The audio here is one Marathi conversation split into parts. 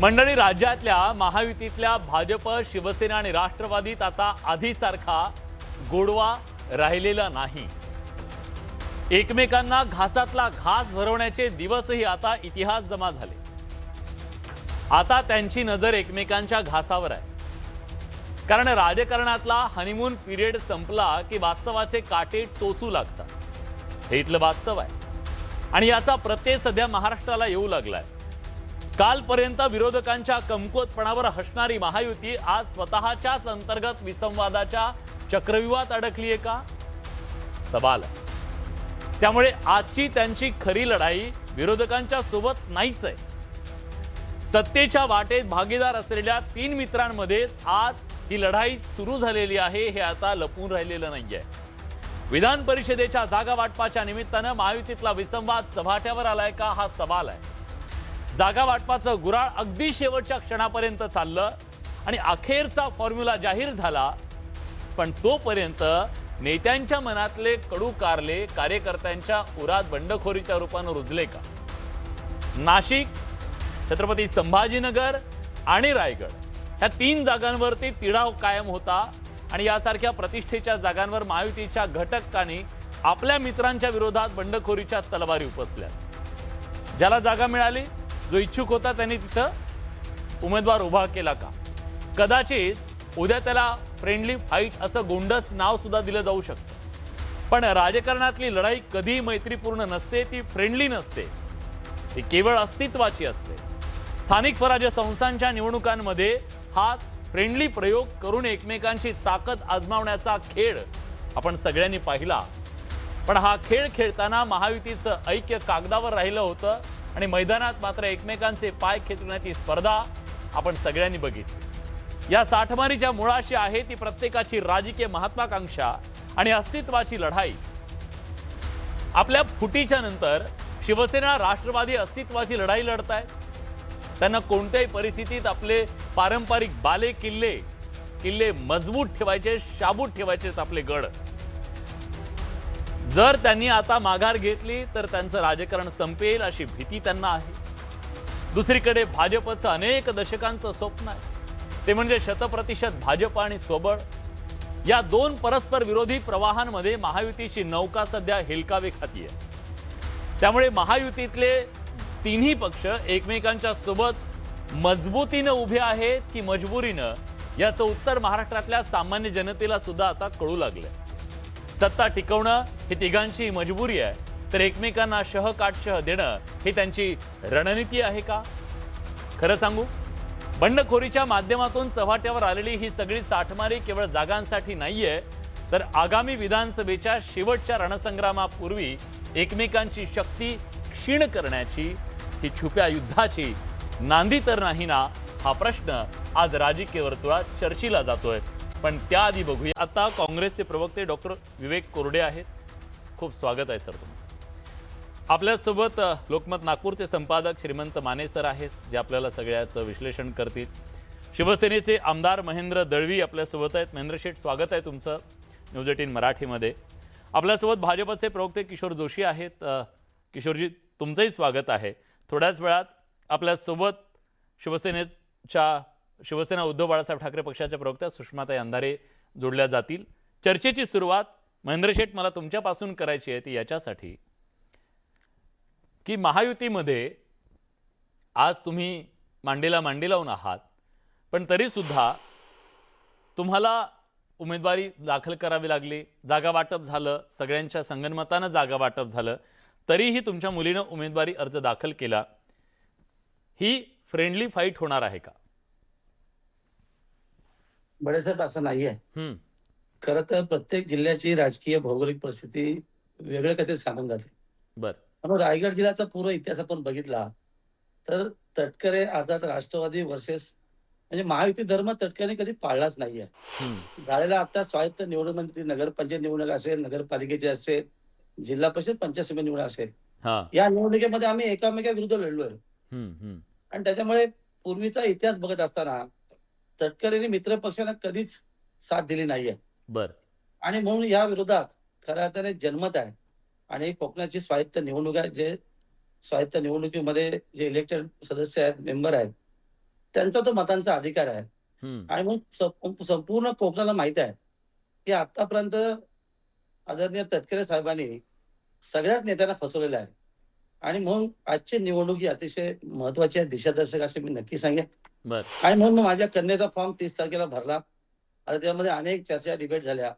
मंडळी, राज्यातल्या महायुतीतल्या भाजप, शिवसेना आणि राष्ट्रवादीत आता आधीसारखा गोडवा राहिलेला नाही. एकमेकांना घासातला घास भरवण्याचे दिवसही आता इतिहास जमा झाले. आता त्यांची नजर एकमेकांच्या घासावर आहे. कारण राजकारणातला हनीमून पिरियड संपला की वास्तवाचे काटे टोचू लागतात. हे इथलं वास्तव आहे आणि याचा प्रत्यय सध्या महाराष्ट्राला येऊ लागलाय. कालपर्यंत विरोधकांच्या कमकुवतपणावर हसणारी महायुती आज स्वतःच्याच अंतर्गत विसंवादाच्या चक्रव्यूहात अडकली आहे का? सवाल आहे. त्यामुळे आजची त्यांची खरी लढाई विरोधकांच्या सोबत नाहीच आहे. सत्तेच्या वाटेत भागीदार असलेल्या 3 मित्रांमध्ये आज ही लढाई सुरू झालेली आहे. हे आता लपून राहिलेलं नाहीये. विधान परिषदेच्या जागा वाटपाच्या निमित्तानं महायुतीतला विसंवाद चव्हाट्यावर आलाय का, हा सवाल आहे. जागा वाटपाचं गुराळ अगदी शेवटच्या क्षणापर्यंत चाललं आणि अखेरचा फॉर्म्युला जाहीर झाला. पण तोपर्यंत नेत्यांच्या मनातले कडू कारले कार्यकर्त्यांच्या उरात बंडखोरीच्या रूपानं रुजले का? नाशिक, छत्रपती संभाजीनगर आणि रायगड ह्या 3 जागांवरती तिढा कायम होता आणि यासारख्या प्रतिष्ठेच्या जागांवर महायुतीच्या घटकांनी आपल्या मित्रांच्या विरोधात बंडखोरीच्या तलवारी उपसल्या. ज्याला जागा मिळाली, जो इच्छुक होता, त्यांनी तिथं उमेदवार उभा केला का? कदाचित उद्या त्याला फ्रेंडली फाईट असं गोंडस नाव सुद्धा दिलं जाऊ शकतं. पण राजकारणातली लढाई कधी मैत्रीपूर्ण नसते, ती फ्रेंडली नसते, ती केवळ अस्तित्वाची असते. स्थानिक स्वराज्य संस्थांच्या निवडणुकांमध्ये हा फ्रेंडली प्रयोग करून एकमेकांची ताकद आजमावण्याचा खेळ आपण सगळ्यांनी पाहिला. पण हा खेळ खेळताना महायुतीचं ऐक्य कागदावर राहिलं होतं आणि मैदानात मात्र एकमेकांचे पाय खेचण्याची स्पर्धा आपण सगळ्यांनी बघितली. या साठमारीच्या मुळाशी आहे ती प्रत्येकाची राजकीय महत्वाकांक्षा आणि अस्तित्वाची लढाई. आपल्या फुटीच्या नंतर शिवसेना राष्ट्रवादी अस्तित्वाची लढाई लढतायत. त्यांना कोणत्याही परिस्थितीत आपले पारंपरिक बाले किल्ले मजबूत ठेवायचे, शाबूत ठेवायचे आपले गड. जर त्यांनी आता माघार घेतली तर त्यांचं राजकारण संपेल अशी भीती त्यांना आहे. दुसरीकडे भाजपचं अनेक दशकांचं स्वप्न आहे, ते म्हणजे 100% भाजप आणि स्वबळ. या 2 परस्पर विरोधी प्रवाहांमध्ये महायुतीची नौका सध्या हेलकावे खातीये. त्यामुळे महायुतीतले 3ही पक्ष एकमेकांच्या सोबत मजबूतीनं उभे आहेत की मजबुरीनं, याचं उत्तर महाराष्ट्रातल्या सामान्य जनतेला सुद्धा आता कळू लागलंय. सत्ता टिकवणं ही तिघांची मजबुरी आहे, तर एकमेकांना शह देणं ही त्यांची रणनीती आहे का? खरं सांगू, बंडखोरीच्या माध्यमातून चव्हाट्यावर आलेली ही सगळी साठमारी केवळ जागांसाठी नाहीये, तर आगामी विधानसभेच्या शेवटच्या रणसंग्रामापूर्वी एकमेकांची शक्ती क्षीण करण्याची, ही छुप्या युद्धाची नांदी तर नाही ना, हा प्रश्न आज राजकीय वर्तुळात चर्चेला जातोय. पण त्याआधी बघूया, आता काँग्रेसचे प्रवक्ते डॉक्टर विवेक कोरडे आहेत. खूप स्वागत आहे सर तुमचं. आपल्यासोबत लोकमत नागपूरचे संपादक श्रीमंत माने सर आहेत, जे आपल्याला सगळ्याचं विश्लेषण करतील. शिवसेनेचे आमदार महेंद्र दळवी आपल्यासोबत आहेत. महेंद्र शेठ, स्वागत आहे तुमचं न्यूज 18 मराठीमध्ये. आपल्यासोबत भाजपचे प्रवक्ते किशोर जोशी आहेत. किशोरजी, तुमचंही स्वागत आहे. थोड्याच वेळात आपल्यासोबत शिवसेना उद्धव बाळासाहेब ठाकरे पक्षाच्या प्रवक्त्या सुषमाताई अंधारे जोडल्या जातील. चर्चेची सुरुवात महेंद्र शेठ मला तुमच्यापासून करायची आहे, ती याच्यासाठी की महायुतीमध्ये आज तुम्ही मांडीला मांडी लावून आहात, पण तरी सुद्धा तुम्हाला उमेदवारी दाखल करावी लागली, जागा वाटप झालं, सगळ्यांच्या संगनमतानं जागा वाटप झालं, तरीही तुमच्या मुलीनं उमेदवारी अर्ज दाखल केला. ही फ्रेंडली फाईट होणार आहे का? बडेसाहेब, असं नाहीये. खरं तर प्रत्येक जिल्ह्याची राजकीय भौगोलिक परिस्थिती वेगळं काहीतरी सांगून जाते. बरं. रायगड जिल्ह्याचा पूर्ण इतिहास आपण बघितला तर तटकरे आझाद राष्ट्रवादी वर्सेस म्हणजे महायुती धर्म तटकरे कधी पाळलाच नाहीये. झालेला आता स्वायत्त निवडणूक, नगरपंचायत निवडणूक असेल, नगरपालिकेची असेल, जिल्हा परिषद पंचायत समिती निवडणूक असेल, या निवडणुकीमध्ये आम्ही एकामेकाविरुद्ध लढलोय. आणि त्याच्यामुळे पूर्वीचा इतिहास बघत असताना तटकरेंनी मित्र पक्षांना कधीच साथ दिली नाहीये. आणि म्हणून या विरोधात खऱ्या अर्थाने जनमत आहे. आणि कोकणाची स्वायत्त निवडणूक आहे, जे स्वायत्त निवडणुकीमध्ये जे इलेक्टेड सदस्य आहेत, मेंबर आहेत, त्यांचा तो मतांचा अधिकार आहे. आणि मग संपूर्ण कोकणाला माहित आहे की आतापर्यंत आदरणीय तटकरे साहेबांनी सगळ्याच नेत्यांना फसवलेलं आहे. आणि म्हणून आजची निवडणूक ही अतिशय महत्वाची आहे, दिशादर्शक असे मी नक्की सांगेन. बर आणि म्हणून मी माझ्या कन्येचा फॉर्म 30 तारखेला भरला. आता त्यामध्ये अनेक चर्चा डिबेट झाल्या.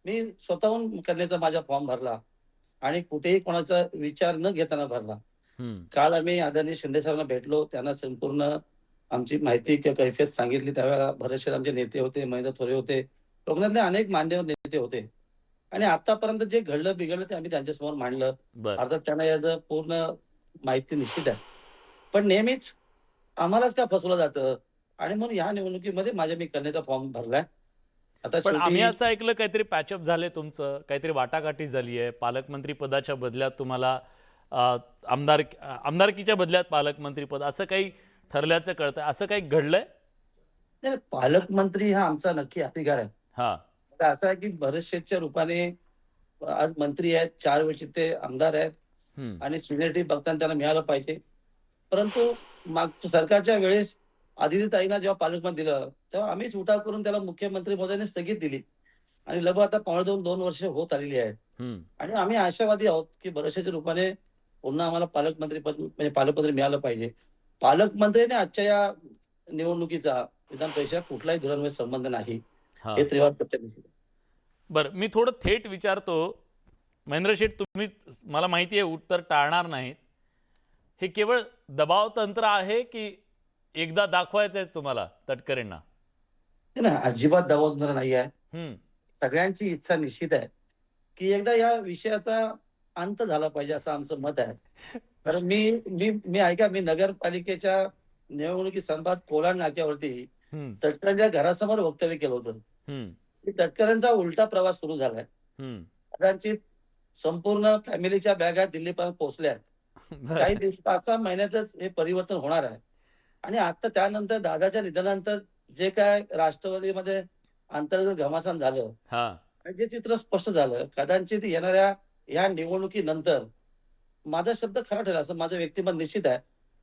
मी स्वतःहून कन्येचा माझा फॉर्म भरला आणि कुठेही कोणाचा विचार न घेताना भरला. काल आम्ही आदरणीय शिंदे साहेबांना भेटलो. त्यांना संपूर्ण आमची माहिती किंवा कैफियत सांगितली. त्यावेळेला बरेचसे आमचे नेते होते, महेंद्र थोरे होते, कोकणातले अनेक मान्यवर नेते होते. आणि आतापर्यंत जे घडलं बिघडलं ते आम्ही त्यांच्यासमोर मांडलं. बर अर्थात त्यांना याचं पूर्ण माहिती निश्चित आहे. पण नेहमीच आम्हालाच का फसवलं जातं. आणि म्हणून ह्या निवडणुकीमध्ये मी कन्येचा फॉर्म भरलाय. आता पण आम्ही शेवटी असं ऐकलं काहीतरी पॅचअप झाले, तुमचं काहीतरी वाटाघाटी झाली आहे, पालकमंत्री पदाच्या बदल्यात तुम्हाला आमदारकीच्या बदल्यात पालकमंत्री पद असं काही ठरल्याचं कळतंय. असं काही घडलंय? नाही, पालकमंत्री हा आमचा नक्की अधिकार आहे. हा तर असं आहे की भरत शेठच्या रूपाने आज मंत्री आहेत, 4 वेळचे ते आमदार आहेत आणि सिनियरिटी बघताना त्यांना मिळालं पाहिजे. परंतु मागच्या सरकारच्या वेळेस आदितीताईंना जेव्हा पालकमंत्री दिलं तेव्हा आम्हीच उठाव करून त्याला मुख्यमंत्री महोदयाने स्थगित दिली. आणि लगभग आता पावणे 2 वर्ष होत आलेली आहेत. आणि आम्ही आशावादी आहोत की भरतशेठच्या रूपाने पुन्हा आम्हाला पालकमंत्री पद म्हणजे पालकमंत्री मिळालं पाहिजे. पालकमंत्र्याने आजच्या या निवडणुकीचा विधान परिषदेत कुठलाही धोरणाशी संबंध नाही, हे त्रिवार प्रत्येक. बरं, मी थोडं थेट विचारतो. महेंद्र शेठ, तुम्ही मला माहिती आहे उत्तर टाळणार नाहीत. हे केवळ दबाव तंत्र आहे की एकदा दाखवायचं आहे तुम्हाला तटकरेंना? नाही, अजिबात दबाव नाही आहे. सगळ्यांची इच्छा निश्चित आहे की एकदा या विषयाचा अंत झाला पाहिजे असं आमचं मत आहे. कारण मी मी मी ऐका, मी नगरपालिकेच्या निवडणुकी संदर्भात कोलाड नाक्यावरती तटकरेंच्या घरासमोर वक्तव्य केलं होतं की तटकरेंचा उलटा प्रवास सुरू झालाय. कदाचित संपूर्ण फॅमिलीच्या बॅगा दिल्लीपर्यंत पोहोचल्या आहेत. काही दिवस 5-6 महिन्यातच हे परिवर्तन होणार आहे. आणि आता त्यानंतर दादाच्या निधनानंतर जे काय राष्ट्रवादीमध्ये अंतर्गत घमासान झालं आणि जे चित्र स्पष्ट झालं, कदाचित येणाऱ्या या निवडणुकीनंतर माझा शब्द खरा ठरेल असं माझं व्यक्तिमत निश्चित आहे.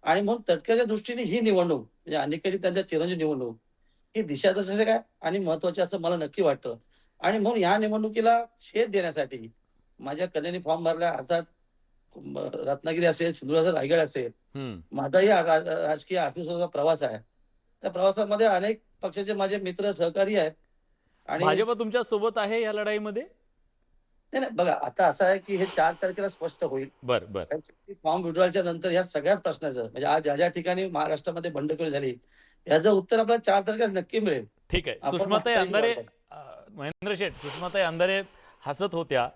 आणि म्हणून तटकरेच्या दृष्टीने ही निवडणूक म्हणजे अनेकांची त्यांच्या चिरंजीव निवडणूक ही दिशादर्शक आहे आणि महत्वाची असं मला नक्की वाटतं. आणि म्हणून या निवडणुकीला छेद देण्यासाठी माझ्या कन्येने फॉर्म भरला. अर्थात रत्नागिरी असेल, सिंधुदुर्ग असेल, रायगड असेल, माझाही राजकीय आर्थिक स्वरूपाचा प्रवास आहे. त्या प्रवासामध्ये अनेक पक्षाचे माझे मित्र सहकारी आहेत. आणि भाजप तुमच्या सोबत आहे या लढाईमध्ये? नाही, बघा, आता असं आहे की हे 4 तारखेला स्पष्ट होईल. बरं फॉर्म विड्रॉलच्या नंतर ह्या सगळ्याच प्रश्नाचं म्हणजे आज ज्या ठिकाणी महाराष्ट्रामध्ये बंडखोरी झाली याचं उत्तर आपल्याला 4 तारखेला नक्की मिळेल. ठीक आहे. सुषमाताई अंधारे, महेंद्र शेठ, सुषमाताई अंधारे हसत होत्या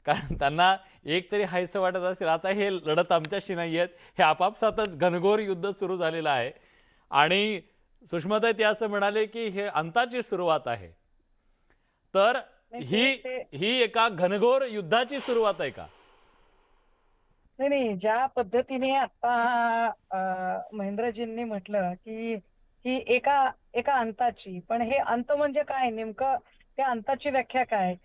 कारण त्यांना एक तरी हायसं वाटत असेल आता हे लढत आमच्याशी नाही आहेत, हे आपापसातच घनघोर युद्ध सुरू झालेलं आहे. आणि सुषमाताई ते असं म्हणाले की हे अंताची सुरुवात आहे. तर ही एका घनघोर युद्धाची सुरुवात आहे का? नाही, ज्या पद्धतीने आता महेंद्रजींनी म्हटलं की ही एका अंताची, पण हे अंत म्हणजे काय नेमकं, त्या अंताची व्याख्या काय?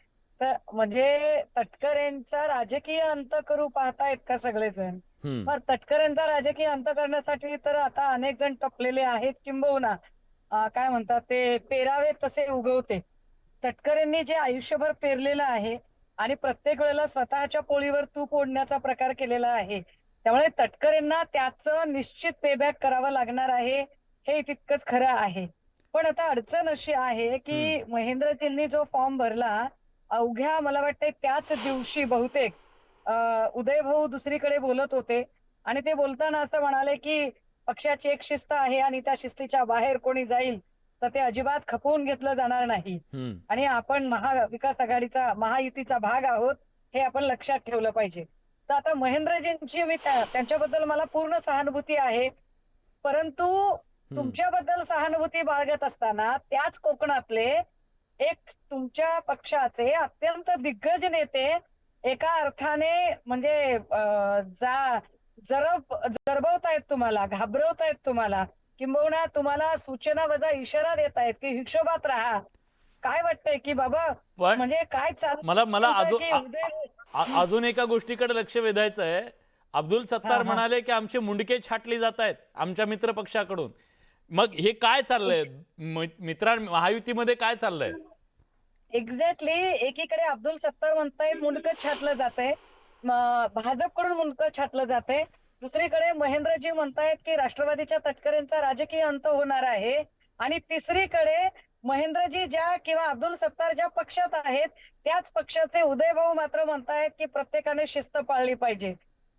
तर म्हणजे तटकरेंचा राजकीय अंत करू पाहतायत का सगळेजण? मग तटकरेंचा राजकीय अंत करण्यासाठी तर आता अनेक जण टपलेले आहेत, किंबहुना काय म्हणतात ते पेरावे तसे उगवते. तटकरेंनी जे आयुष्यभर पेरलेलं आहे आणि प्रत्येक वेळेला स्वतःच्या पोळीवर तूप ओढण्याचा प्रकार केलेला आहे, त्यामुळे तटकरेंना त्याचं निश्चित पेबॅक करावं लागणार आहे, हे तितकंच खरं आहे. पण आता अडचण अशी आहे की महेंद्रजींनी जो फॉर्म भरला, अवघ्या मला वाटते त्याच दिवशी बहुतेक उदय भाऊ दुसरीकडे बोलत होते आणि ते बोलताना असं म्हणाले की पक्षाची एक शिस्त आहे आणि त्या शिस्तीच्या बाहेर कोणी जाईल तर ते अजिबात खपवून घेतलं जाणार नाही. आणि आपण महाविकास आघाडीचा, महायुतीचा भाग आहोत, हे आपण लक्षात ठेवलं पाहिजे. तर आता महेंद्रजींची त्यांच्याबद्दल मला पूर्ण सहानुभूती आहे, परंतु तुमच्याबद्दल सहानुभूती बाळगत असताना त्याच कोकणातले एक तुमच्या पक्षाचे अत्यंत दिग्गज नेते एका अर्थाने म्हणजे जरबवतायत तुम्हाला, घाबरवतायत तुम्हाला, किंबहुना तुम्हाला सूचना वजा इशारा देत आहेत की हिशोबात राहा. काय वाटतंय की बाबा म्हणजे काय मला अजून एका गोष्टीकडे लक्ष वेधायचं आहे. अब्दुल सत्तार म्हणाले की आमचे मुंडके छाटली जात आहेत आमच्या मित्र पक्षाकडून. मग हे काय चाललंय महायुतीमध्ये काय चाललंय? एक्झॅक्टली. एकीकडे अब्दुल सत्तार म्हणताय मुंडकं छाटलं जातंय, भाजपकडून मुंडकं छाटलं जातंय. दुसरीकडे महेंद्रजी म्हणतायत की राष्ट्रवादीच्या तटकरेंचा राजकीय अंत होणार आहे. आणि तिसरीकडे महेंद्रजी ज्या किंवा अब्दुल सत्तार ज्या पक्षात आहेत त्याच पक्षाचे उदयभाऊ मात्र म्हणतायत की प्रत्येकाने शिस्त पाळली पाहिजे.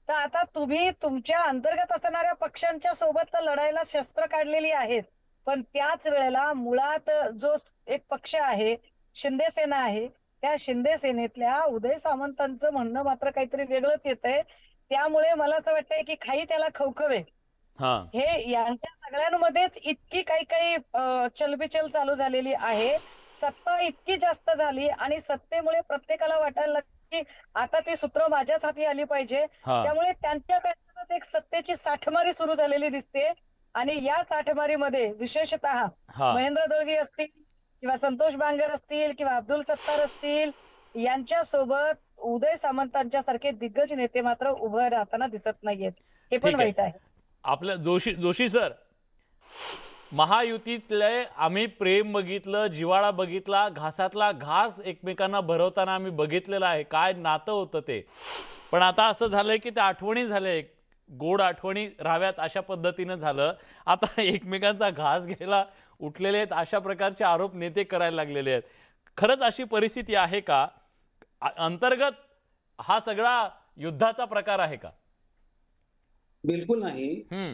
तर आता तुम्ही तुमच्या अंतर्गत असणाऱ्या पक्षांच्या सोबत तर लढायला शस्त्र काढलेली आहेत, पण त्याच वेळेला मुळात जो एक पक्ष आहे, शिंदे सेना आहे, त्या शिंदे सेनेतल्या उदय सामंतांचं म्हणणं मात्र काहीतरी वेगळंच येतंय. त्यामुळे मला असं वाटतंय की खाई त्याला खवखवे. हा, हे यांच्या सगळ्यांमध्येच इतकी काही काही चलबिचल चालू झालेली आहे. सत्ता इतकी जास्त झाली आणि सत्तेमुळे प्रत्येकाला वाटायला लागलं की आता ती सूत्र माझ्याच हाती आली पाहिजे. हा, त्यामुळे त्यांच्याकडूनच एक सत्तेची साठमारी सुरू झालेली दिसते. आणि या साठमारीमध्ये विशेषतः हा. महेंद्र दळवी असतील किंवा संतोष बांगर असतील किंवा अब्दुल सत्तार असतील, यांच्यासोबत उदय सामंतांच्या सारखे दिग्गज नेते मात्र उभं राहताना दिसत नाहीयेत. हे पण ठीक आहे. वाईट आहे. आपल्या जोशी सर, महायुतीतले आम्ही प्रेम बघितलं, जिव्हाळा बघितला, घासातला घास एकमेकांना भरवताना आम्ही बघितलेलं आहे, काय नातं होतं ते. पण आता असं झालंय की त्या आठवणी झाल्या, गोड आठवणी राहाव्यात अशा पद्धतीनं झालं. आता एकमेकांचा घास घ्यायला उठलेले आहेत अशा प्रकारचे आरोप नेते करायला लागलेले आहेत. खरंच अशी परिस्थिती आहे का? अंतर्गत हा सगळा युद्धाचा प्रकार आहे का? बिलकुल नाही.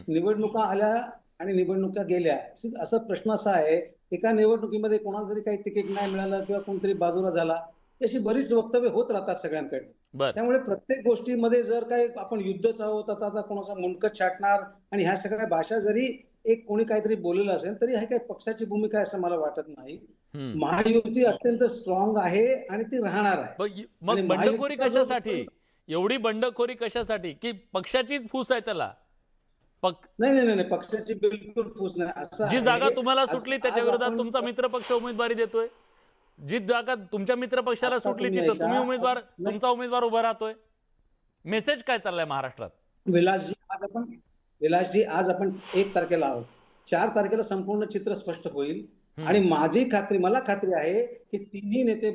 निवडणुका आल्या आणि निवडणुका गेल्या. असा प्रश्न असा आहे, एका निवडणुकीमध्ये कोणाला जरी काही तिकीट नाही मिळालं किंवा कोणतरी बाजूला झाला, अशी बरीच वक्तव्य होत राहतात सगळ्यांकडे. त्यामुळे प्रत्येक गोष्टीमध्ये जर काही आपण युद्धच आहोत, आता कोणाचा मुंडकं छाटणार आणि ह्या सगळ्या भाषा जरी एक कोणी काहीतरी बोललेलं असेल तरी ही काही पक्षाची भूमिका आहे असं मला वाटत नाही. महायुती अत्यंत स्ट्रॉंग आहे आणि ती राहणार आहे. मग बंडखोरी कशासाठी? एवढी बंडखोरी कशासाठी की पक्षाचीच फूस आहे त्याला? नाही, पक्षाची बिलकुल फूस नाही. जी जागा तुम्हाला सुटली त्याच्या विरोधात तुमचा मित्र पक्ष उमेदवारी देतोय, जी जागा तुमच्या मित्र पक्षाला सुटली तिथं तुमचा उमेदवार उभा राहतोय. मेसेज काय चाललाय महाराष्ट्रात? विलासजी, आज आपण 1 तारखेला आहोत. 4 तारखेला संपूर्ण चित्र स्पष्ट होईल. आणि मला खात्री आहे की तिन्ही नेते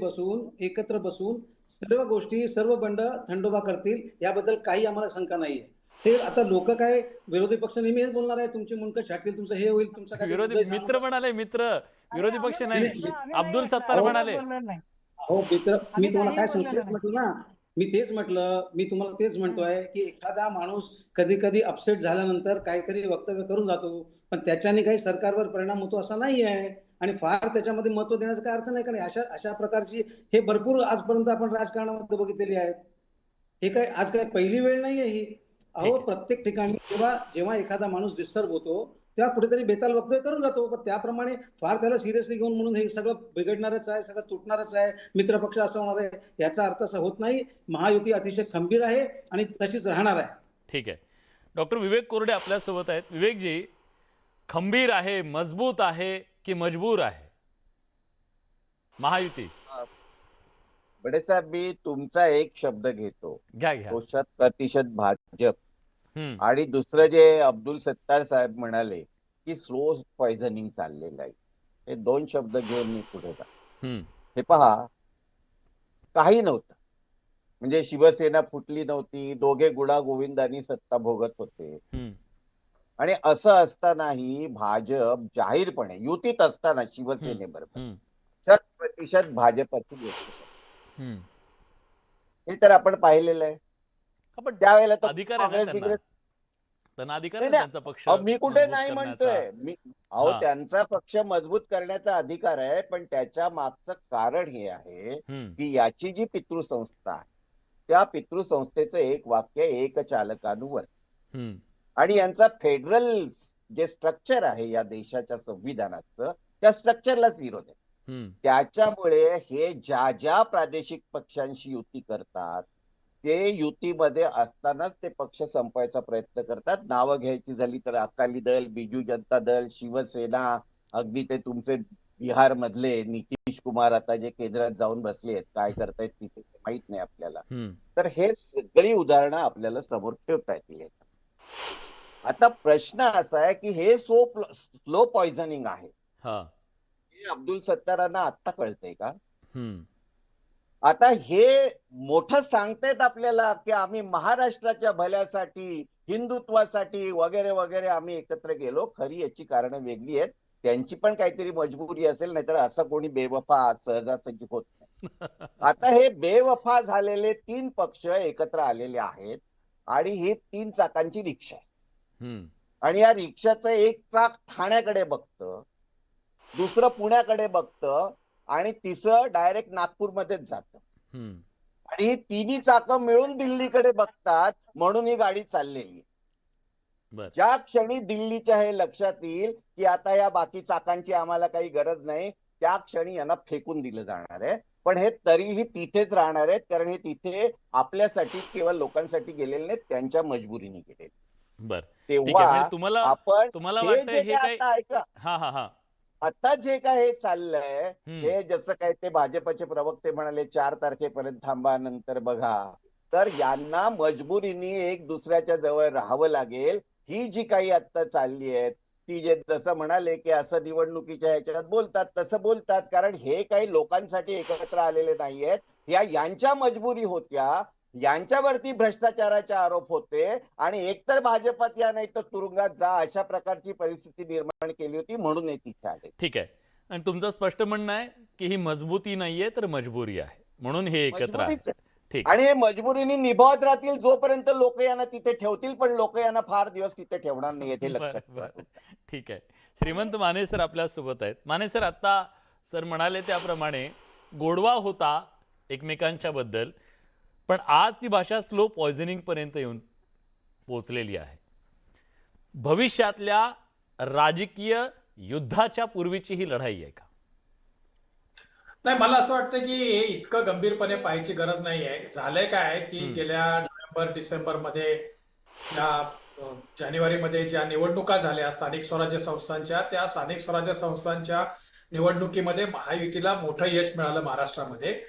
एकत्र बसून सर्व गोष्टी, सर्व बंड थंडोबा करतील, याबद्दल काही आम्हाला शंका नाहीये. हे आता लोक काय, विरोधी पक्ष नेहमी हेच बोलणार आहे, तुमचे मुंडकं छाटतील, तुमचं हे होईल, तुमचं काय. विरोधी मित्र म्हणाले, विरोधी पक्ष नाही. अब्दुल सत्तार म्हणाले. हो मित्र, मी तुम्हाला काय तेच म्हटलं ना, मी तुम्हाला तेच म्हणतोय की एखादा माणूस कधी कधी अपसेट झाल्यानंतर काहीतरी वक्तव्य करून जातो, पण त्याच्याने काही सरकारवर परिणाम होतो असा नाही आहे. आणि फार त्याच्यामध्ये महत्व देण्याचा काय अर्थ नाही का? नाही, अशा प्रकारची हे भरपूर आजपर्यंत आपण राजकारणामध्ये बघितलेली आहेत. हे काय आज काय पहिली वेळ नाहीये ही. प्रत्येक ठिकाणी जेव्हा एखादा माणूस डिस्टर्ब होतो तेव्हा कुठेतरी बेताल वक्तव्य करून जातो, पण त्याप्रमाणे फार त्याला सिरियसली घेऊन म्हणून हे सगळं बिघडणारच आहे, सगळं तुटणारच आहे, मित्रपक्ष असं होणार आहे, याचा अर्थ असा होत नाही. महायुती अतिशय खंबीर आहे आणि तशीच राहणार आहे. ठीक आहे. डॉक्टर विवेक कोरडे आपल्यासोबत आहेत. विवेकजी, खंबीर आहे, मजबूत आहे की मजबूर आहे महायुती? बडे साहेब, मी तुमचा एक शब्द घेतो, घ्या. 60% भाजप. आणि दुसरं जे अब्दुल सत्तार साहेब म्हणाले की स्लो पॉइझनिंग चाललेलं आहे, हे 2 शब्द घेऊन मी पुढे जातो. हे पहा, काही नव्हतं. म्हणजे शिवसेना फुटली नव्हती, दोघे गुडा गोविंदांनी सत्ता भोगत होते. आणि असं असतानाही भाजप जाहीरपणे युतीत असताना शिवसेनेबरोबर 60% भाजपाची गोष्ट, हे तर आपण पाहिलेलं आहे. पण त्यावेळेला अधिकार आहे त्यांना अधिकार आहे त्यांचा पक्ष. मी कुठे नाही म्हणतोय, त्यांचा पक्ष मजबूत करण्याचा अधिकार आहे, पण त्याच्या मागचं कारण हे आहे की याची जी पितृसंस्था आहे, त्या पितृसंस्थेचं एक वाक्य एकचालकानुवर्ती. आणि यांचा फेडरल जे स्ट्रक्चर आहे या देशाच्या संविधानाचं, त्या स्ट्रक्चरलाच विरोध आहे. त्याच्यामुळे हे ज्या प्रादेशिक पक्षांशी युती करतात, ते युतीमध्ये असतानाच ते पक्ष संपवायचा प्रयत्न करतात. नावं घ्यायची झाली तर अकाली दल, बिजू जनता दल, शिवसेना, अगदी ते तुमचे बिहार मधले नितीश कुमार आता जे केंद्रात जाऊन बसले आहेत, काय करतायत तिथे माहित नाही आपल्याला. तर हे सगळी उदाहरणं आपल्याला समोर ठेवता येतील. आता प्रश्न असा आहे की हे स्लो पॉइझनिंग आहे. हा. हे अब्दुल सत्तारांना आत्ता कळतंय का? हम्म. आता हे मोठं सांगतायत आपल्याला की आम्ही महाराष्ट्राच्या भल्यासाठी, हिंदुत्वासाठी वगैरे वगैरे आम्ही एकत्र गेलो. खरी याची कारणं वेगळी आहेत. त्यांची पण काहीतरी मजबुरी असेल, नाहीतर असं कोणी बेवफा सहजासहजी होत नाही. आता हे बेवफा झालेले 3 पक्ष एकत्र आलेले आहेत आणि ही 3 चाकांची रिक्षा आहे. हम्म. आणि या रिक्षाचं एक चाक ठाण्याकडे बघतं, दुसरं पुण्याकडे बघतं आणि तिसरं डायरेक्ट नागपूरमध्येच जातं. हम्म. आणि ही तिन्ही चाकं मिळून दिल्लीकडे बघतात, म्हणून ही गाडी चाललेली आहे. बर. ज्या क्षणी दिल्लीच्या हे लक्षात येईल की आता या बाकी चाकांची आम्हाला काही गरज नाही, त्या क्षणी यांना फेकून दिलं जाणार आहे. पण हे तरीही तिथेच राहणार आहेत, कारण हे तिथे आपल्यासाठी केवळ लोकांसाठी गेलेले नाहीत, त्यांच्या मजबुरीने गेलेले. बर. ठीक आहे. तेव्हा म्हणजे तुम्हाला हे वाटतं जे हे काय काही आता ऐका, हा हा हा. आता जे काय हे चाललंय, हम्म. हे जसं काय ते भाजपचे प्रवक्ते म्हणाले 4 तारखेपर्यंत थांबा, नंतर बघा, तर यांना मजबुरीने एक दुसऱ्याच्या जवळ राहावं लागेल. ही जी काही आता चालली आहे ती जे जसं म्हणाले की असं निवडणुकीच्या ह्याच्यात बोलतात तसं बोलतात, कारण हे काही लोकांसाठी एकत्र आलेले नाहीयेत. यांच्या मजबुरी होत्या, यांच्यावरती भ्रष्टाचाराचे आरोप होते आणि एकतर भाजपात या नाही तर तुरुंगात जा, अशा प्रकारची परिस्थिती निर्माण केली होती, म्हणून हे तिथे आले. ठीक आहे. आणि तुमचं स्पष्ट म्हणणं आहे की ही मजबूती नाहीये तर मजबुरी आहे, म्हणून हे एकत्र आहे. मजबुरीच आहे. ठीक. आणि हे मजबुरीने निभावत राहतील जोपर्यंत लोक यांना तिथे ठेवतील, पण लोक यांना फार दिवस तिथे ठेवणार नाही हे लक्षात बरं, ठेवा. बरं. ठीक आहे. श्रीमंत माने सर आपल्या सोबत आहेत. माने सर, आता सर म्हणाले त्याप्रमाणे गोडवा होता एकमेकांच्या बद्दल, पण आज ती भाषा स्लो पॉइझनिंग पर्यंत येऊन पोहोचलेली आहे. भविष्यातल्या राजकीय युद्धाच्या पूर्वीची ही लढाई आहे का? नाही, मला असं वाटतं की हे इतकं गंभीरपणे पाहायची गरज नाही आहे. झालंय काय की गेल्या नोव्हेंबर डिसेंबर मध्ये जानेवारीमध्ये ज्या निवडणुका झाल्या स्थानिक स्वराज्य संस्थांच्या, त्या स्थानिक स्वराज्य संस्थांच्या निवडणुकीमध्ये महायुतीला मोठं यश मिळालं महाराष्ट्रामध्ये.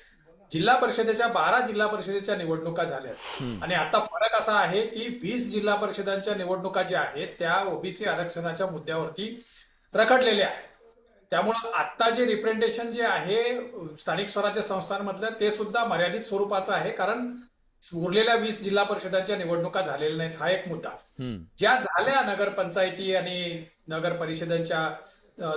जिल्हा परिषदेच्या 12 जिल्हा परिषदेच्या निवडणुका झाल्यात आणि आता फरक असा आहे की 20 जिल्हा परिषदांच्या निवडणुका ज्या आहेत त्या ओबीसी आरक्षणाच्या मुद्द्यावरती रखडलेल्या आहेत. त्यामुळं आता जे रिप्रेझेंटेशन जे आहे स्थानिक स्वराज्य संस्थांमधलं ते सुद्धा मर्यादित स्वरूपाचं आहे, कारण उरलेल्या 20 जिल्हा परिषदांच्या निवडणुका झालेल्या नाहीत. हा एक मुद्दा. ज्या झाल्या नगरपंचायती आणि नगर परिषदांच्या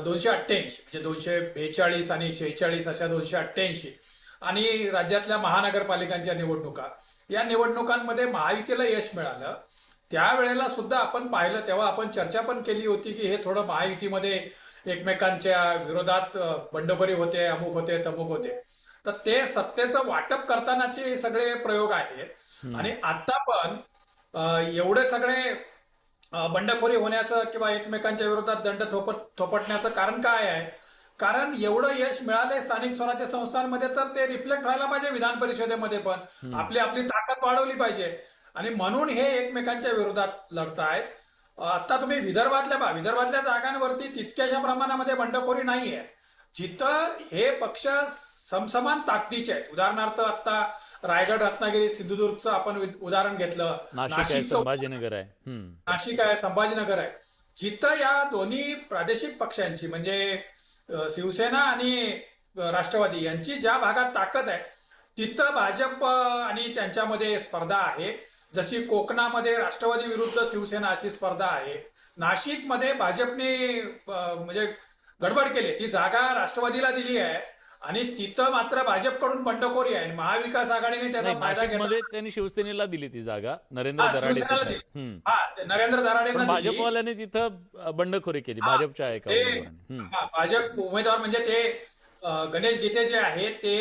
288 म्हणजे 242 आणि 46 अशा 288 आणि राज्यातल्या महानगरपालिकांच्या निवडणुका, या निवडणुकांमध्ये महायुतीला यश मिळालं. त्यावेळेला सुद्धा आपण पाहिलं, तेव्हा आपण चर्चा पण केली होती की हे थोडं महायुतीमध्ये एकमेकांच्या विरोधात बंडखोरी होते, अमुक होते, तमुक होते. तर ते सत्तेचं वाटप करतानाचे सगळे प्रयोग आहेत. आणि आता पण एवढे सगळे बंडखोरी होण्याचं किंवा एकमेकांच्या विरोधात दंड थोपटण्याचं कारण काय आहे? कारण एवढं यश मिळालंय स्थानिक स्वराज्य संस्थांमध्ये, तर ते रिफ्लेक्ट व्हायला पाहिजे विधान परिषदेमध्ये पण. आपली ताकद वाढवली पाहिजे आणि म्हणून हे एकमेकांच्या विरोधात लढतायत. आता तुम्ही विदर्भातल्या जागांवरती तितक्याशा प्रमाणामध्ये बंडखोरी नाहीये. जिथं हे पक्ष समसमान ताकदीचे आहेत, उदाहरणार्थ आता रायगड, रत्नागिरी, सिंधुदुर्गचं आपण उदाहरण घेतलं, संभाजीनगर आहे, नाशिक आहे, संभाजीनगर आहे, जिथं या दोन्ही प्रादेशिक पक्षांची म्हणजे शिवसेना आणि राष्ट्रवादी यांची ज्या भागात ताकद आहे तिथं भाजप आणि त्यांच्यामध्ये स्पर्धा आहे. जशी कोकणामध्ये राष्ट्रवादी विरुद्ध शिवसेना अशी स्पर्धा आहे. नाशिकमध्ये भाजपने म्हणजे गडबड केली, ती जागा राष्ट्रवादीला दिली आहे आणि तिथं मात्र भाजपकडून बंडखोरी आहे. महाविकास आघाडीने त्याचा फायदा घेतला. त्यांनी शिवसेनेला दिली ती जागा, नरेंद्र दराडे. नरेंद्र दराडेंना भाजपवाल्याने तिथं बंडखोरी केली, भाजपच्या एका उमेदवाराने. भाजप उमेदवार म्हणजे ते गणेश गीते जे आहेत ते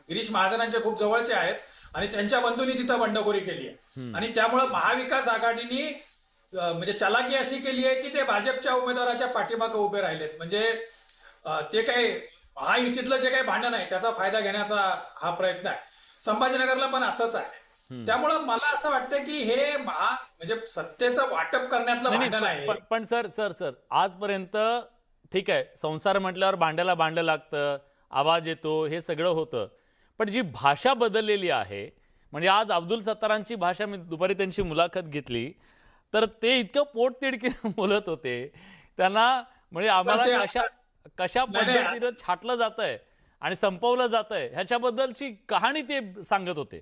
गिरीश महाजनांचे खूप जवळचे आहेत आणि त्यांच्या बंधूंनी तिथं बंडखोरी केली आहे. आणि त्यामुळे महाविकास आघाडीने म्हणजे चलाकी अशी केली आहे की ते भाजपच्या उमेदवाराच्या पाठीमागे उभे राहिलेत. म्हणजे ते काही महायुतीतलं जे काही भांडण आहे त्याचा फायदा घेण्याचा हा प्रयत्न आहे. संभाजीनगरला पण असंच आहे. त्यामुळं मला असं वाटतं की हे म्हणजे सत्तेचं वाटप करण्यातलं भांडण आहे. पण सर आजपर्यंत ठीक आहे, संसार म्हटल्यावर भांड्याला भांडं लागतं, आवाज येतो, हे सगळं होतं, पण जी भाषा बदललेली आहे, म्हणजे आज अब्दुल सत्तारांची भाषा, मी दुपारी त्यांची मुलाखत घेतली, तर ते इतकं पोटतिडकीनं बोलत होते, त्यांना म्हणजे आम्हाला ते कशा कशा नाही, नाही. पद्धतीनं छाटलं जातंय आणि संपवलं जातंय ह्याच्याबद्दलची कहाणी ते सांगत होते.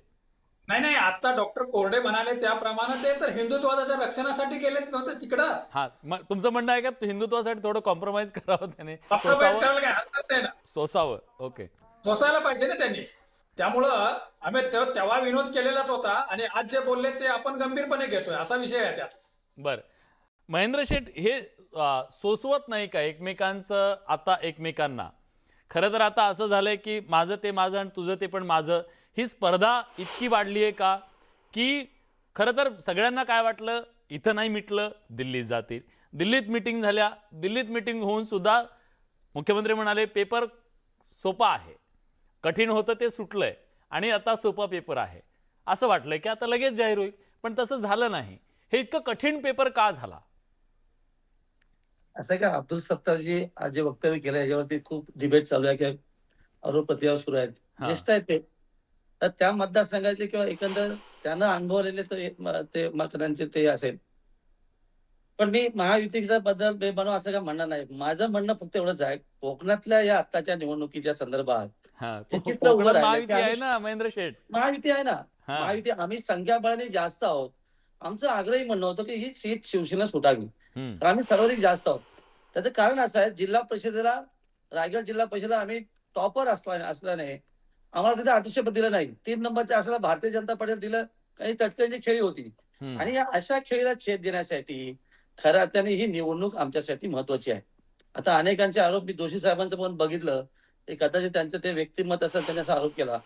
नाही आता डॉक्टर कोरडे म्हणाले त्याप्रमाणे ते तर हिंदुत्वाच्या रक्षणासाठी गेलेत नव्हते तिकडं. हा, मग तुमचं म्हणणं आहे का हिंदुत्वासाठी थोडं कॉम्प्रोमाइज करावं त्याने, कॉम्प्रोमाइज सोसावं करायला काय हरकत नाही ना, सोसावं? ओके. सोसायला पाहिजे ना त्यांनी. त्यामुळं आम्ही तेव्हा विनोद केलेलाच होता आणि आज जे बोलले ते आपण गंभीरपणे घेतोय, असा विषय आहे त्यात. बर, महेंद्र शेठ हे सोसवत नाही का एकमेकांचं आता एकमेकांना? खरं तर आता असं झालंय की माझं ते माझं आणि तुझं ते पण माझं, ही स्पर्धा इतकी वाढली आहे का की खरं तर सगळ्यांना काय वाटलं, इथं नाही मिटलं दिल्लीत जातील. दिल्लीत मिटिंग झाल्या, दिल्लीत मिटिंग होऊन सुद्धा मुख्यमंत्री म्हणाले पेपर सोपा आहे, कठीण होतं ते सुटलंय आणि आता सोपा पेपर आहे. असं वाटलंय की आता लगेच जाहीर होईल, पण तसं झालं नाही. हे इतकं कठीण पेपर का झाला? असं का अब्दुल सत्तारजी आज जे वक्तव्य केलं याच्यावरती खूप डिबेट चालू आहे की आरोप प्रत्यारोप सुरू आहेत, हा. ज्येष्ठ आहेत ते. तर त्या मतदारसंघाचे किंवा एकंदर त्यानं अनुभवलेले ते कदाचित ते असेल. पण मी महायुतीच्या बद्दल बेबनाव असं काय म्हणणार नाही. माझं म्हणणं फक्त एवढंच आहे, कोकणातल्या या आत्ताच्या निवडणुकीच्या संदर्भात हा, जे चित्र उभं कोकणात राहिलं की महायुती आहे आम्ही ना महेंद्र शेठ. महायुती आहे ना, हा. महायुती आम्ही संख्याबळाने जास्त आहोत. आमचं आग्रही म्हणणं होतं की ही सीट शिवसेना सुटावी, हम्म. तर आम्ही सर्वाधिक जास्त आहोत. त्याचं कारण असं आहे, जिल्हा परिषदेला रायगड जिल्हा परिषदेला आम्ही टॉपर असल्याने आम्हाला तिथे अध्यक्षपद दिलं नाही. 3 नंबरच्या असल्याला भारतीय जनता पार्टीला दिलं. काही तटकऱ्यांची खेळी होती हम्म. आणि या अशा खेळीला छेद देण्यासाठी खऱ्या अर्थाने ही निवडणूक आमच्यासाठी महत्वाची आहे. आता अनेकांचे आरोप मी जोशी साहेबांचं पण बघितलं, ते कदाचित त्यांचं ते व्यक्तिमत असेल, त्यांनी असा आरोप केला.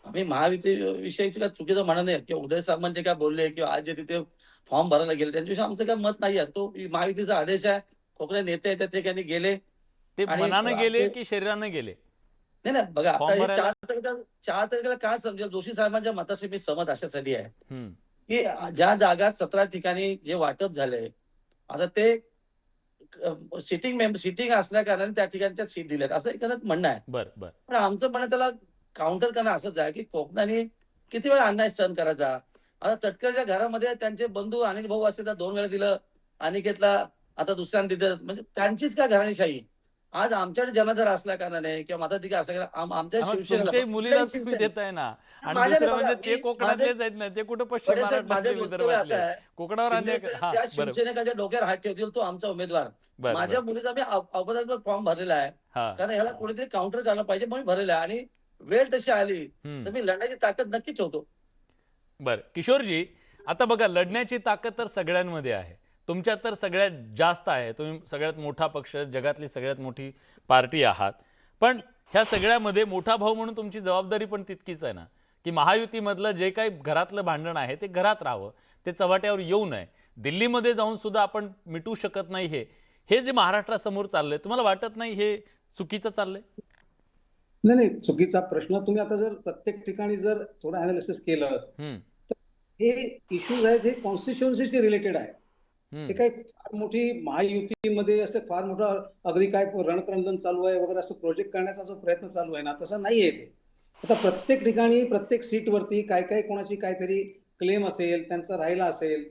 आम्ही महायुती विषयीचं काय चुकीचं म्हणत नाही किंवा उदय सामंत जे काय बोलले किंवा आज जे तिथे फॉर्म भरायला गेले त्यांच्याविषयी आमचं काय मत नाही आहे. तो महायुतीचा आदेश आहे. कोकणी नेते आहेत ते त्यांनी गेले. ते आणि मनानं गेले ते- की शरीरानं गेले? नाही नाही बघा, आता फॉर्म हे भरायला? 4 तारखेला काय समजेल, जोशी साहेबांच्या मताशी मी सहमत अशासाठी आहे हम्म. की ज्या जागा 17 ठिकाणी जे वाटप झाले, आता ते सिटिंग असल्या कारणाने त्या ठिकाणच्या सीट दिल्यात असं एकंदर म्हणणं आहे. बर बर. पण आमचं म्हणणं त्याला काउंटर करणं असंच आहे की कोकणाने किती वेळा अन्याय सहन करायचा. आता तटकरच्या घरामध्ये त्यांचे बंधू अनिल भाऊ असेल तर 2 वेळा दिलं, अनिकेतला आता दुसऱ्यांदा दिलं, म्हणजे त्यांचीच का घराणेशाही. आज आमच्याकडे जनाधार असल्या कारणाने किंवा मताधिकार असल्या कारणाने आमच्या तुमच्याही शिवसेनेला मुलीला तुम्ही देताय ना. आणि माझ्या दुसरं बघा, म्हणजे ते मी- कोकणातलेच आहेत ना, ते कुठं पश्चिम बडे साहेब, महाराष्ट्रातले माझं वक्तव्य असं विदर्भातले? आहे, कोकणावर अन्याय शिंदे हा त्या बरं. शिवसैनिकाच्या डोक्यावर हात ठेवतील तो आमचा उमेदवार. बरं, माझ्या बरं. मुलीचा मी औपचारिक फॉर्म भरलेला आहे, हा. कारण ह्याला कोणीतरी काउंटर करायला पाहिजे म्हणून भरलेला आहे. आणि वेळ तशी आली हम्म. तर मी लढण्याची ताकद नक्कीच ठेवतो. बरं किशोरजी, आता बघा लढण्याची ताकद तर सगळ्यांमध्ये आहे, तुमच्यात तर सगळ्यात जास्त आहे. तुम्ही सगळ्यात मोठा पक्ष, जगातली सगळ्यात मोठी पार्टी आहात. पण ह्या सगळ्यामध्ये मोठा भाऊ म्हणून तुमची जबाबदारी पण तितकीच आहे ना, की महायुतीमधलं जे काही घरातलं भांडण आहे ते घरात राहावं, ते चव्हाट्यावर येऊ नये. दिल्लीमध्ये जाऊन सुद्धा आपण मिटू शकत नाही. हे जे महाराष्ट्रासमोर चाललंय, तुम्हाला वाटत नाही हे चुकीचं चाललंय? नाही चुकीचा प्रश्न. तुम्ही आता जर प्रत्येक ठिकाणी जर थोडं अनालिसिस केलं, हम्म. हे इश्यूज आहेत हे कॉन्स्टिट्युएन्सीशी रिलेटेड आहे. हम्म. हे काही फार मोठी महायुतीमध्ये असं फार मोठा अगदी काय रणक्रंदन चालू आहे वगैरे असं प्रोजेक्ट करण्याचा जो प्रयत्न चालू आहे ना, तसा नाहीये ते. आता प्रत्येक ठिकाणी प्रत्येक सीटवरती काय काय कोणाची काहीतरी क्लेम असेल, त्यांचा राहिला असेल,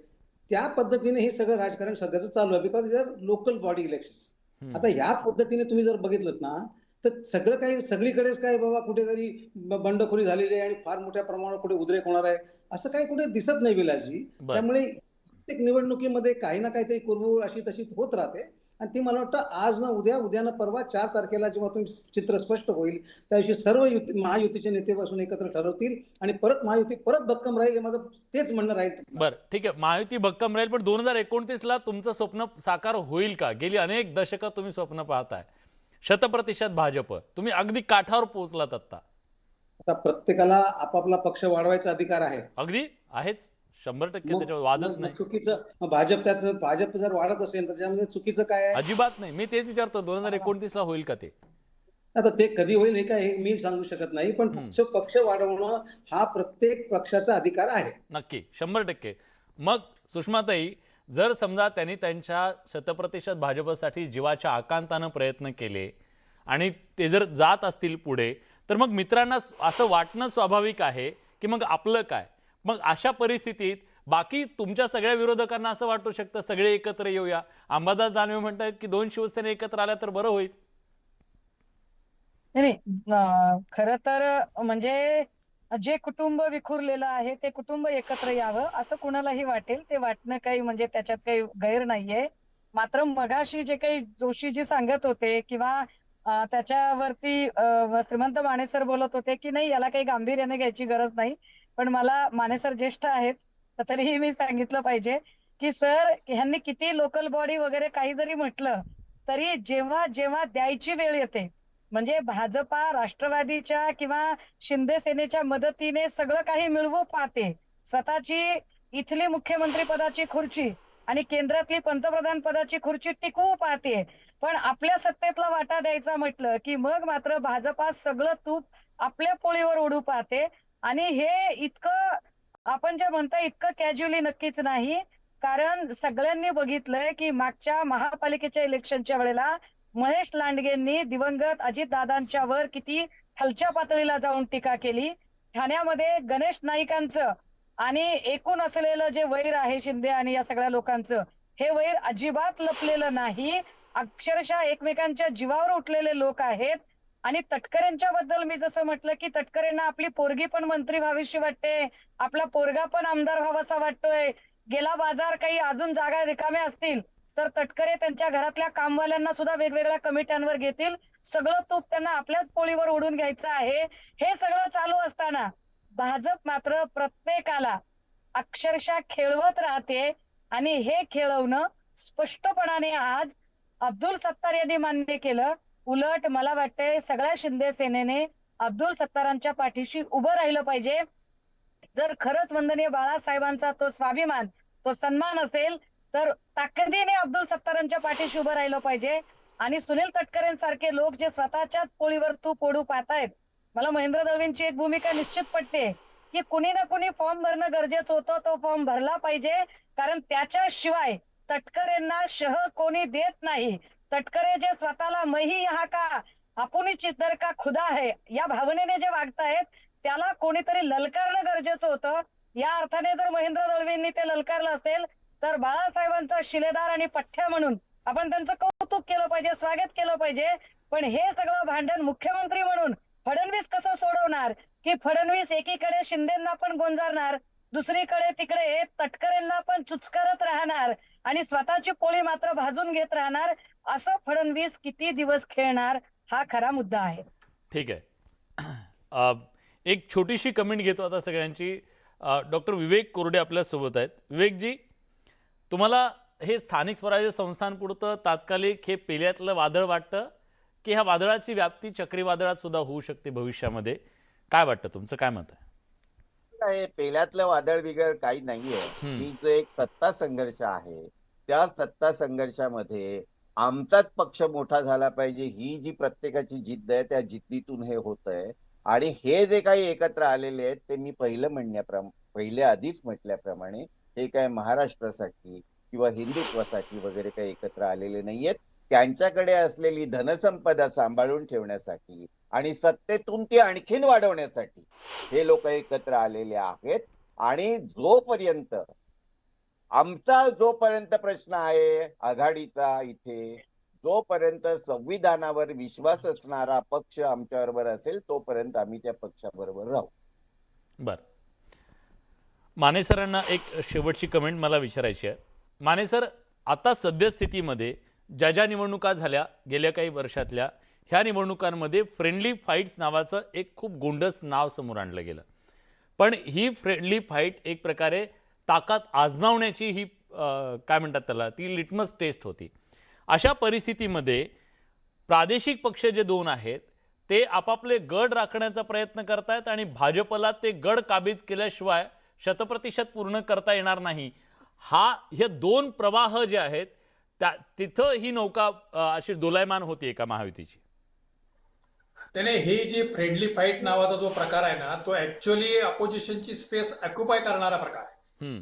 त्या पद्धतीने हे सगळं राजकारण सध्याचं चालू आहे. Because they are local body election. आता ह्या पद्धतीने तुम्ही जर बघितलं ना, तर सगळं काही सगळीकडेच काय बाबा कुठेतरी बंडखोरी झालेली आहे आणि फार मोठ्या प्रमाणावर कुठे उद्रेक होणार आहे असं काही कुठे दिसत नाही विलासजी. बरं. त्यामुळे प्रत्येक निवडणुकीमध्ये काही ना काहीतरी कुरबुर अशी तशी होत राहते आणि ती मला वाटतं आज ना उद्या, उद्या ना परवा 4 तारखेला जेव्हा तुम्ही चित्र स्पष्ट होईल त्या दिवशी सर्व महायुतीचे नेते बसून एकत्र ठरवतील आणि परत महायुती परत भक्कम राहील. हे माझं तेच म्हणणं राहील. बरं ठीक आहे, महायुती भक्कम राहील, पण 2029ला तुमचं स्वप्न साकार होईल का? गेली अनेक दशकं तुम्ही स्वप्न पाहताय, 100% भाजप, तुम्ही अगदी काठावर पोहोचलात आता. आता प्रत्येकाला आपापला पक्ष वाढवायचा अधिकार आहे. अगदी आहेच, 100% मग त्याच्यावर वादच मग नाही. चुकीचं भाजप जर वाढत असेल तर त्याच्यामध्ये चुकीचं काय आहे? अजिबात नाही. मी तेच विचारतो, 2029ला होईल का ते? आता ते कधी होईल हे काय मी सांगू शकत नाही, पण पक्ष वाढवणं हा प्रत्येक पक्षाचा अधिकार आहे. नक्की 100%. मग सुषमाताई, जर समजा त्यांनी त्यांच्या 100% भाजपसाठी जीवाच्या आकांतानं प्रयत्न केले आणि ते जर जात असतील पुढे, तर मग मित्रांना असं वाटणं स्वाभाविक आहे की मग आपलं काय? मग अशा परिस्थितीत बाकी तुमच्या सगळ्या विरोधकांना असं वाटू शकतं सगळे एकत्र येऊया. अंबादास दानवे म्हणतायत की 2 शिवसेना एकत्र आल्या तर बरं होईल. नाही खरं तर म्हणजे जे कुटुंब विखुरलेलं आहे ते कुटुंब एकत्र यावं असं कुणालाही वाटेल, ते वाटणं काही म्हणजे त्याच्यात काही गैर नाहीये. मात्र मगाशी जे काही जोशीजी सांगत होते किंवा त्याच्यावरती श्रीमंत माने सर बोलत होते की नाही याला काही गांभीर्याने घ्यायची गरज नाही. पण मला माने सर ज्येष्ठ आहेत तर तरीही मी सांगितलं पाहिजे की सर ह्यांनी किती लोकल बॉडी वगैरे काही जरी म्हटलं तरी जेव्हा जेव्हा द्यायची वेळ येते म्हणजे भाजपा राष्ट्रवादीच्या किंवा शिंदे सेनेच्या मदतीने सगळं काही मिळवू पाहते. स्वतःची इथली मुख्यमंत्री पदाची खुर्ची आणि केंद्रातली पंतप्रधान पदाची खुर्ची टिकवू पाहते. पण आपल्या सत्तेतला वाटा द्यायचा म्हटलं की मग मात्र भाजपा सगळं तूप आपल्या पोळीवर ओढू पाहते. आणि हे इतकं आपण जे म्हणता इतकं कॅज्युअली नक्कीच नाही. कारण सगळ्यांनी बघितलंय की मागच्या महापालिकेच्या इलेक्शनच्या वेळेला महेश लांडगेंनी दिवंगत अजितदादांच्या वर किती खालच्या पातळीला जाऊन टीका केली. ठाण्यामध्ये गणेश नाईकांचं आणि एकूण असलेलं जे वैर आहे शिंदे आणि या सगळ्या लोकांचं हे वैर अजिबात लपलेलं नाही. अक्षरशः एकमेकांच्या जीवावर उठलेले लोक आहेत. आणि तटकरेंच्या बद्दल मी जसं म्हटलं की तटकरेंना आपली पोरगी पण मंत्री व्हावीशी वाटते, आपला पोरगा पण आमदार व्हावासा वाटतोय. गेला बाजार काही अजून जागा रिकाम्या असतील तर तटकरे त्यांच्या घरातल्या कामवाल्यांना सुद्धा वेगवेगळ्या कमिट्यांवर घेतील. सगळं तूप त्यांना आपल्याच पोळीवर ओढून घ्यायचं आहे. हे सगळं चालू असताना भाजप मात्र प्रत्येकाला अक्षरशः खेळवत राहते. आणि हे खेळवणं स्पष्टपणाने आज अब्दुल सत्तार यांनी मान्य केलं. उलट मला वाटतंय सगळ्या शिंदे सेनेने अब्दुल सत्तारांच्या पाठीशी उभं राहिलं पाहिजे. जर खरंच वंदनीय बाळासाहेबांचा तो स्वाभिमान तो सन्मान असेल तर ताकदीने अब्दुल सत्तारांच्या पाठीशी उभं राहिलं पाहिजे. आणि सुनील तटकरेंसारखे लोक जे स्वतःच्याच पोळीवर तूप ओढू पाहतायत, मला महेंद्र दळवींची एक भूमिका निश्चित पटते की कुणी ना कुणी फॉर्म भरणं गरजेचं होतं. तो फॉर्म भरला पाहिजे. कारण त्याच्याशिवाय तटकरेंना शह कोणी देत नाही. तटकरे जे स्वतःला मही यहाँ का आपुनी चित्तर का खुदा है या भावनेने जे वागतायत त्याला कोणीतरी ललकारणं गरजेचं होतं. या अर्थाने जर महेंद्र दळवींनी ते ललकारलं असेल तर बाळासाहेबांचा शिलेदार आणि पठ्ठ्या म्हणून आपण त्यांचं कौतुक केलं पाहिजे, स्वागत केलं पाहिजे. पण हे सगळं भांडण मुख्यमंत्री म्हणून फडणवीस कसं सोडवणार की फडणवीस एकीकडे शिंदेंना पण गोंजारणार, दुसरीकडे तिकडे तटकरेंना पण चुचकरत राहणार आणि स्वतःची पोळी मात्र भाजून घेत राहणार. असं फडणवीस किती दिवस खेळणार हा खरा मुद्दा आहे. ठीक आहे. एक छोटीशी कमेंट घेतो आता सगळ्यांची. डॉक्टर विवेक कोरडे आपल्यासोबत आहेत. विवेकजी, तुम्हाला हे स्थानिक स्वराज्य संस्थांपुरतं तात्कालिक हे पेल्यातलं वादळ वाटतं की ह्या वादळाची व्याप्ती चक्रीवादळात सुद्धा होऊ शकते भविष्यामध्ये? काय वाटतं, तुमचं काय मत आहे? काय पेल्यातलं वादळ बिगड काही नाहीये. ही जो एक सत्ता संघर्ष आहे त्या सत्ता संघर्षामध्ये आमचाच पक्ष मोठा झाला पाहिजे ही जी प्रत्येकाची जिद्द आहे त्या जिद्दीतून हे होत आहे. आणि हे जे काही एकत्र आलेले आहेत ते मी पहिले आधीच म्हटल्याप्रमाणे हे काय महाराष्ट्रासाठी किंवा हिंदुत्वासाठी वगैरे काही एकत्र आलेले नाहीयेत. त्यांच्याकडे असलेली धनसंपदा सांभाळून ठेवण्यासाठी आणि सत्तेतून ती आणखीन वाढवण्यासाठी हे लोक एकत्र आलेले आहेत. आणि जोपर्यंत प्रश्न आहे आघाडीचा इथे, जोपर्यंत संविधानावर विश्वास असणारा पक्ष आमच्याबरोबर असेल तोपर्यंत आम्ही त्या पक्षाबरोबर राहू. बर, माने सरांना एक शेवटची कमेंट मला विचारायची आहे. माने सर, आता सद्यस्थितीमध्ये ज्या निवडणुका झाल्या गेल्या काही वर्षातल्या, ह्या निवडणुकांमध्ये फ्रेंडली फाईट्स नावाचं एक खूप गोंडस नाव समोर आणलं गेलं. पण ही फ्रेंडली फाईट एक प्रकारे ताकद आजमावण्याची ही काय म्हणतात त्याला, ती लिटमस टेस्ट होती. अशा परिस्थितीमध्ये प्रादेशिक पक्ष जे 2 आहेत ते आपापले गड राखण्याचा प्रयत्न करतायत आणि भाजपला ते गड काबीज केल्याशिवाय 100% पूर्ण करता येणार नाही. हे 2 प्रवाह जे आहेत तिथं ही नौका अशी दोलायमान होती का महायुतीची? त्याने ही जी फ्रेंडली फाईट नावाचा जो प्रकार आहे ना तो ऍक्च्युअली अपोजिशनची स्पेस ऑक्युपाय करणारा प्रकार आहे.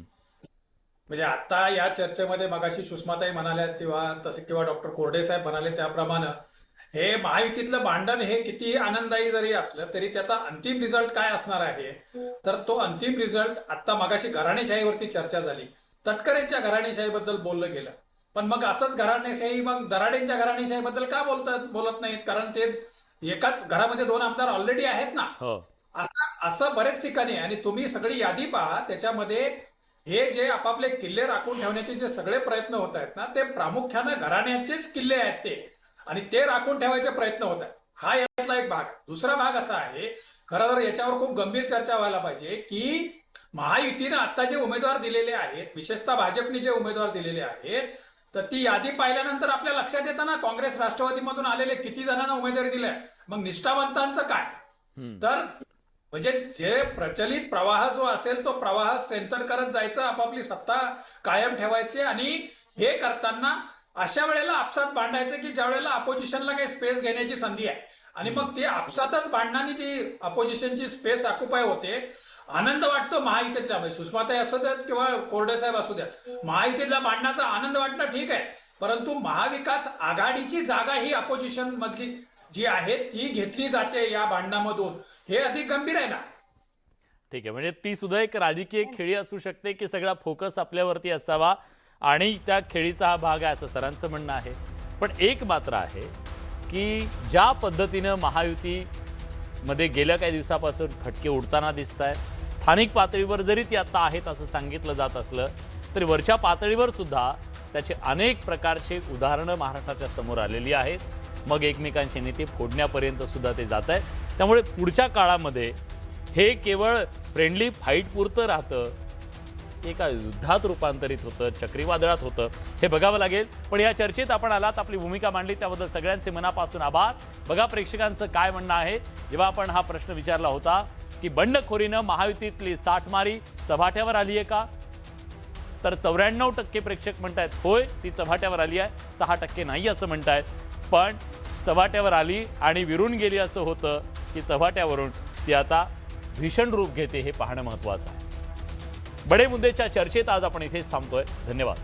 म्हणजे आता या चर्चेमध्ये मगाशी सुषमाताई म्हणाल्या तेव्हा तसे किंवा डॉक्टर कोरडे साहेब म्हणाले त्याप्रमाणे हे महायुतीतलं भांडण हे कितीही आनंददायी जरी असलं तरी त्याचा अंतिम रिझल्ट काय असणार आहे, तर तो अंतिम रिझल्ट आता मगाशी घराणेशाहीवरती चर्चा झाली, तटकरेंच्या घराणेशाहीबद्दल बोललं गेलं, पण मग असंच घराणेशाही मग दराडेंच्या घराणेशाहीबद्दल का बोलत नाहीत? कारण ते एकाच घरामध्ये 2 आमदार ऑलरेडी आहेत ना. असं असं बरेच ठिकाणी आहे. आणि तुम्ही सगळी यादी पहा, त्याच्यामध्ये हे जे आपापले किल्ले राखून ठेवण्याचे जे सगळे प्रयत्न होत आहेत ना, ते प्रामुख्यानं घराण्याचेच किल्ले आहेत ते, आणि ते राखून ठेवायचे प्रयत्न होत आहेत. हा यातला एक भाग. दुसरा भाग असा आहे, खरं तर याच्यावर खूप गंभीर चर्चा व्हायला पाहिजे, की महायुतीनं आता जे उमेदवार दिलेले आहेत, विशेषतः भाजपने जे उमेदवार दिलेले आहेत, तर ती यादी पाहिल्यानंतर आपल्या लक्षात येतं ना, काँग्रेस राष्ट्रवादीमधून आलेले किती जणांना उमेदवारी दिलाय, मग निष्ठावंतांचं काय? तर म्हणजे जे प्रचलित प्रवाह जो असेल तो प्रवाह स्ट्रेंथन करत जायचं, आपापली सत्ता कायम ठेवायची, आणि हे करताना अशा वेळेला आपसात भांडायचं की ज्या वेळेला अपोजिशनला काही स्पेस घेण्याची संधी आहे, आणि मग ते आपसातच भांडणाने ती अपोजिशनची स्पेस ऑक्युपाय होते. आनंद वाटतो महायुतीतला, म्हणजे सुषमाताई असू द्यात किंवा कोरडे साहेब असू द्यात, महायुतीतला भांडणाचा आनंद वाटणं ठीक आहे, परंतु महाविकास आघाडीची जागा ही अपोजिशन मधली जी आहे ती घेतली जाते या भांडणामधून, हे अधिक गंभीर आहे ना. ठीक आहे, म्हणजे ती सुद्धा एक राजकीय खेळी असू शकते की सगळा फोकस आपल्यावरती असावा आणि त्या खेळीचा हा भाग आहे असं सरांचं म्हणणं आहे. पण एक मात्र आहे की ज्या पद्धतीनं महायुतीमध्ये गेल्या काही दिवसापासून खटके उडताना दिसत आहेत, स्थानिक पातळीवर जरी ती आता आहेत असं सांगितलं जात असलं तरी वरच्या पातळीवर सुद्धा त्याचे अनेक प्रकारचे उदाहरणं महाराष्ट्राच्या समोर आलेली आहेत. मग एकमेकांचे नेते फोडण्यापर्यंत सुद्धा ते जात आहेत. त्यामुळे पुढच्या काळामध्ये हे केवळ फ्रेंडली फाईट पुरतं राहतं, एका युद्धात रूपांतरित होतं, चक्रीवादळात होतं, हे बघावं लागेल. पण या चर्चेत आपण आलात, आपली भूमिका मांडली, त्याबद्दल सगळ्यांचे मनापासून आभार. बघा प्रेक्षकांचं काय म्हणणं आहे. जेव्हा आपण हा प्रश्न विचारला होता की बंडखोरीनं महायुतीतली साठमारी चव्हाट्यावर आली आहे का, तर 94% प्रेक्षक म्हणतायत होय ती चव्हाट्यावर आली आहे, 6% नाही असं म्हणतायत. पण चव्हाट्यावर आली आणि विरून गेली असं होतं की चव्हाट्यावरून ती आता भीषण रूप घेते, हे पाहणं महत्त्वाचं आहे. बडे मुद्देच्या चर्चेत आज आपण इथेच थांबतोय. धन्यवाद.